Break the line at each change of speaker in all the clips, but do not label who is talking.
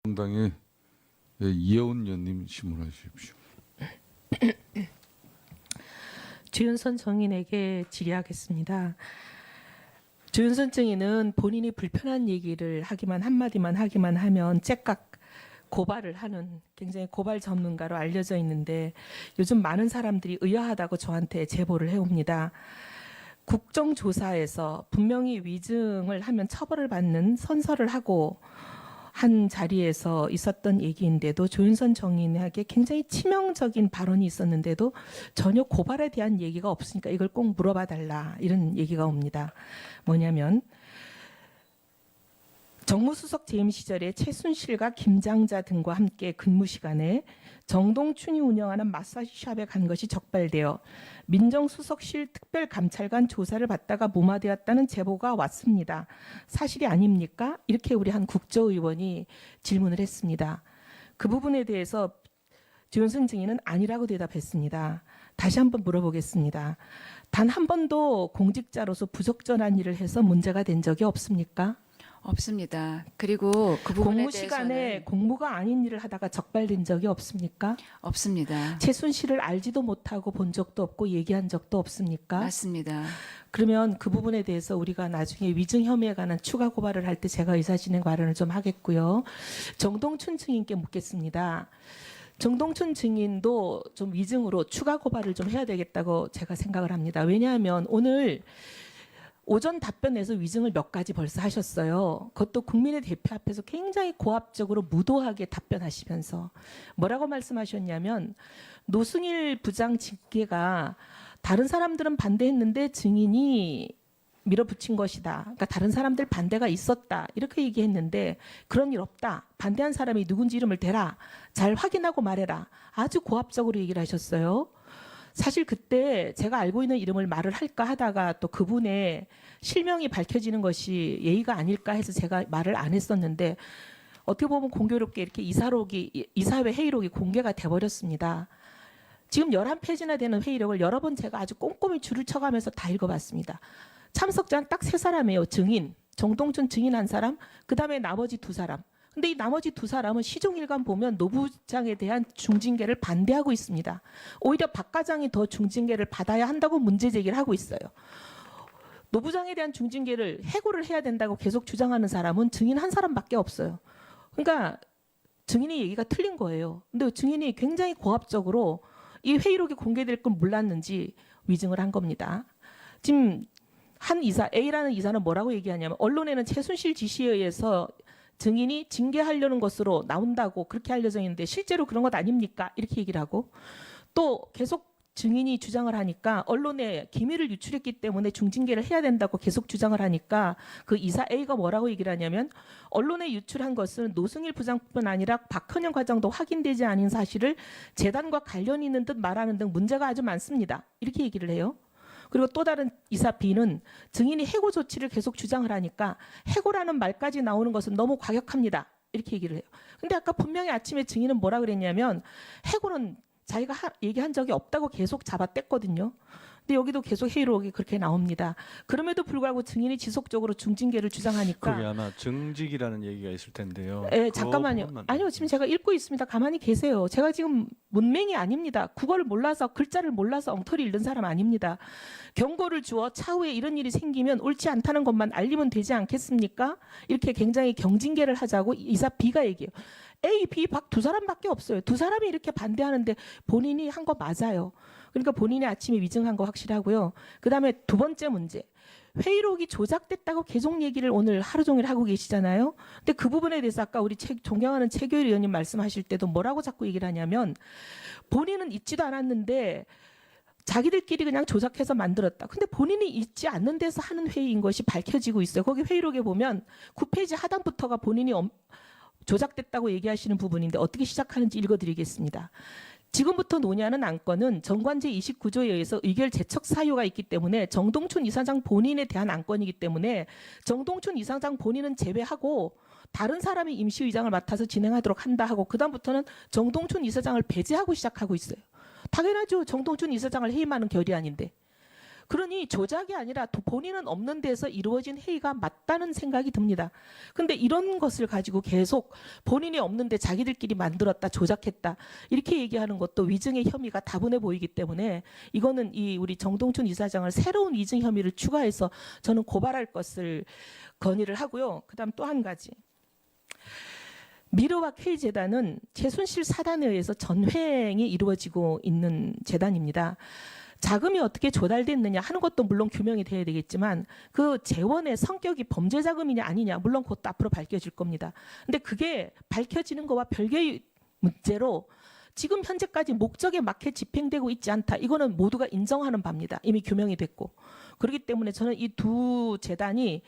정당의 이혜원 의원님 질문해 주십시오.
주윤선 정인에게 질의하겠습니다. 주윤선 정인은 본인이 불편한 얘기를 하기만 한마디만 하기만 하면 째깍 고발을 하는 굉장히 고발 전문가로 알려져 있는데 요즘 많은 사람들이 의아하다고 저한테 제보를 해옵니다. 국정조사에서 분명히 위증을 하면 처벌을 받는 선서를 하고 한 자리에서 있었던 얘기인데도 조윤선 정인에게 굉장히 치명적인 발언이 있었는데도 전혀 고발에 대한 얘기가 없으니까 이걸 꼭 물어봐 달라 이런 얘기가 옵니다. 뭐냐면 정무수석 재임 시절에 최순실과 김장자 등과 함께 근무 시간에 정동춘이 운영하는 마사지샵에 간 것이 적발되어 민정수석실 특별감찰관 조사를 받다가 무마되었다는 제보가 왔습니다. 사실이 아닙니까? 이렇게 우리 한 국조의원이 질문을 했습니다. 그 부분에 대해서 주윤선 증인은 아니라고 대답했습니다. 다시 한번 물어보겠습니다. 단 한 번도 공직자로서 부적절한 일을 해서 문제가 된 적이 없습니까?
없습니다. 그리고 그 부분에
공무 시간에
대해서는
공무가 아닌 일을 하다가 적발된 적이 없습니까?
없습니다.
최순실을 알지도 못하고 본 적도 없고 얘기한 적도 없습니까?
맞습니다.
그러면 그 부분에 대해서 우리가 나중에 위증 혐의에 관한 추가 고발을 할 때 제가 의사진행 발언을 좀 하겠고요. 정동춘 증인께 묻겠습니다. 정동춘 증인도 좀 위증으로 추가 고발을 좀 해야 되겠다고 제가 생각을 합니다. 왜냐하면 오늘 오전 답변에서 위증을 몇 가지 벌써 하셨어요. 그것도 국민의 대표 앞에서 굉장히 고압적으로 무도하게 답변하시면서 뭐라고 말씀하셨냐면 노승일 부장 징계가 다른 사람들은 반대했는데 증인이 밀어붙인 것이다. 그러니까 다른 사람들 반대가 있었다. 이렇게 얘기했는데 그런 일 없다. 반대한 사람이 누군지 이름을 대라. 잘 확인하고 말해라. 아주 고압적으로 얘기를 하셨어요. 사실 그때 제가 알고 있는 이름을 말을 할까 하다가 또 그분의 실명이 밝혀지는 것이 예의가 아닐까 해서 제가 말을 안 했었는데 어떻게 보면 공교롭게 이렇게 이사회 회의록이 공개가 돼버렸습니다. 지금 11페이지나 되는 회의록을 여러 번 제가 아주 꼼꼼히 줄을 쳐가면서 다 읽어봤습니다. 참석자는 딱 3사람이에요. 증인, 정동춘 증인 1사람, 그 다음에 나머지 2사람. 근데 이 나머지 2사람은 시종일관 보면 노 부장에 대한 중징계를 반대하고 있습니다. 오히려 박 과장이 더 중징계를 받아야 한다고 문제 제기를 하고 있어요. 노 부장에 대한 중징계를 해고를 해야 된다고 계속 주장하는 사람은 증인 1사람밖에 없어요. 그러니까 증인의 얘기가 틀린 거예요. 근데 증인이 굉장히 고압적으로 이 회의록이 공개될 걸 몰랐는지 위증을 한 겁니다. 지금 한 이사, A라는 이사는 뭐라고 얘기하냐면 언론에는 최순실 지시에 의해서 증인이 징계하려는 것으로 나온다고 그렇게 알려져 있는데 실제로 그런 것 아닙니까? 이렇게 얘기를 하고 또 계속 증인이 주장을 하니까 언론에 기밀을 유출했기 때문에 중징계를 해야 된다고 계속 주장을 하니까 그 이사 A가 뭐라고 얘기를 하냐면 언론에 유출한 것은 노승일 부장뿐 아니라 박헌영 과장도 확인되지 않은 사실을 재단과 관련이 있는 듯 말하는 등 문제가 아주 많습니다. 이렇게 얘기를 해요. 그리고 또 다른 이사 B는 증인이 해고 조치를 계속 주장을 하니까 해고라는 말까지 나오는 것은 너무 과격합니다. 이렇게 얘기를 해요. 근데 아까 분명히 아침에 증인은 뭐라 그랬냐면 해고는 자기가 얘기한 적이 없다고 계속 잡아뗐거든요. 근데 여기도 계속 회의록이 그렇게 나옵니다. 그럼에도 불구하고 증인이 지속적으로 중징계를 주장하니까
거기 아마 증직이라는 얘기가 있을 텐데요.
예, 잠깐만요. 아니요, 지금 제가 읽고 있습니다. 가만히 계세요. 제가 지금 문맹이 아닙니다. 국어를 몰라서 글자를 몰라서 엉터리 읽는 사람 아닙니다. 경고를 주어 차후에 이런 일이 생기면 옳지 않다는 것만 알리면 되지 않겠습니까? 이렇게 굉장히 경징계를 하자고 이사 B가 얘기해요. A, B, 박 2사람밖에 없어요. 2사람이 이렇게 반대하는데 본인이 한 거 맞아요. 그러니까 본인이 아침에 위증한 거 확실하고요. 그다음에 2번째 문제. 회의록이 조작됐다고 계속 얘기를 오늘 하루 종일 하고 계시잖아요. 근데 그 부분에 대해서 아까 우리 존경하는 최교일 의원님 말씀하실 때도 뭐라고 자꾸 얘기를 하냐면 본인은 있지도 않았는데 자기들끼리 그냥 조작해서 만들었다. 근데 본인이 있지 않는 데서 하는 회의인 것이 밝혀지고 있어요. 거기 회의록에 보면 9페이지 하단부터가 본인이 조작됐다고 얘기하시는 부분인데 어떻게 시작하는지 읽어드리겠습니다. 지금부터 논의하는 안건은 정관제 29조에 의해서 의결 제척 사유가 있기 때문에 정동춘 이사장 본인에 대한 안건이기 때문에 정동춘 이사장 본인은 제외하고 다른 사람이 임시의장을 맡아서 진행하도록 한다 하고 그다음부터는 정동춘 이사장을 배제하고 시작하고 있어요. 당연하죠. 정동춘 이사장을 해임하는 결의안인데. 그러니 조작이 아니라 본인은 없는 데서 이루어진 회의가 맞다는 생각이 듭니다. 근데 이런 것을 가지고 계속 본인이 없는데 자기들끼리 만들었다, 조작했다 이렇게 얘기하는 것도 위증의 혐의가 다분해 보이기 때문에 이거는 이 우리 정동춘 이사장을 새로운 위증 혐의를 추가해서 저는 고발할 것을 건의를 하고요. 그다음 또 한 가지. 미르와 K재단은 최순실 사단에 의해서 전횡이 이루어지고 있는 재단입니다. 자금이 어떻게 조달됐느냐 하는 것도 물론 규명이 돼야 되겠지만 그 재원의 성격이 범죄 자금이냐 아니냐 물론 그것도 앞으로 밝혀질 겁니다. 근데 그게 밝혀지는 거와 별개의 문제로 지금 현재까지 목적에 맞게 집행되고 있지 않다. 이거는 모두가 인정하는 바입니다. 이미 규명이 됐고. 그렇기 때문에 저는 이 두 재단이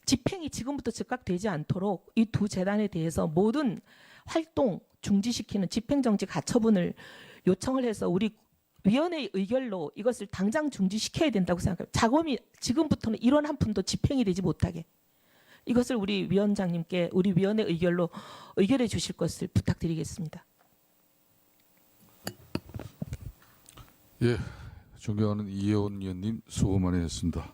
집행이 지금부터 즉각되지 않도록 이 두 재단에 대해서 모든 활동 중지시키는 집행정지 가처분을 요청을 해서 우리 위원회의 의결로 이것을 당장 중지시켜야 된다고 생각해요. 자금이 지금부터는 1원 한 푼도 집행이 되지 못하게. 이것을 우리 위원장님께 우리 위원회 의결로 의결해 주실 것을 부탁드리겠습니다.
예, 존경하는 이혜원 의원님 수고 많이 했습니다.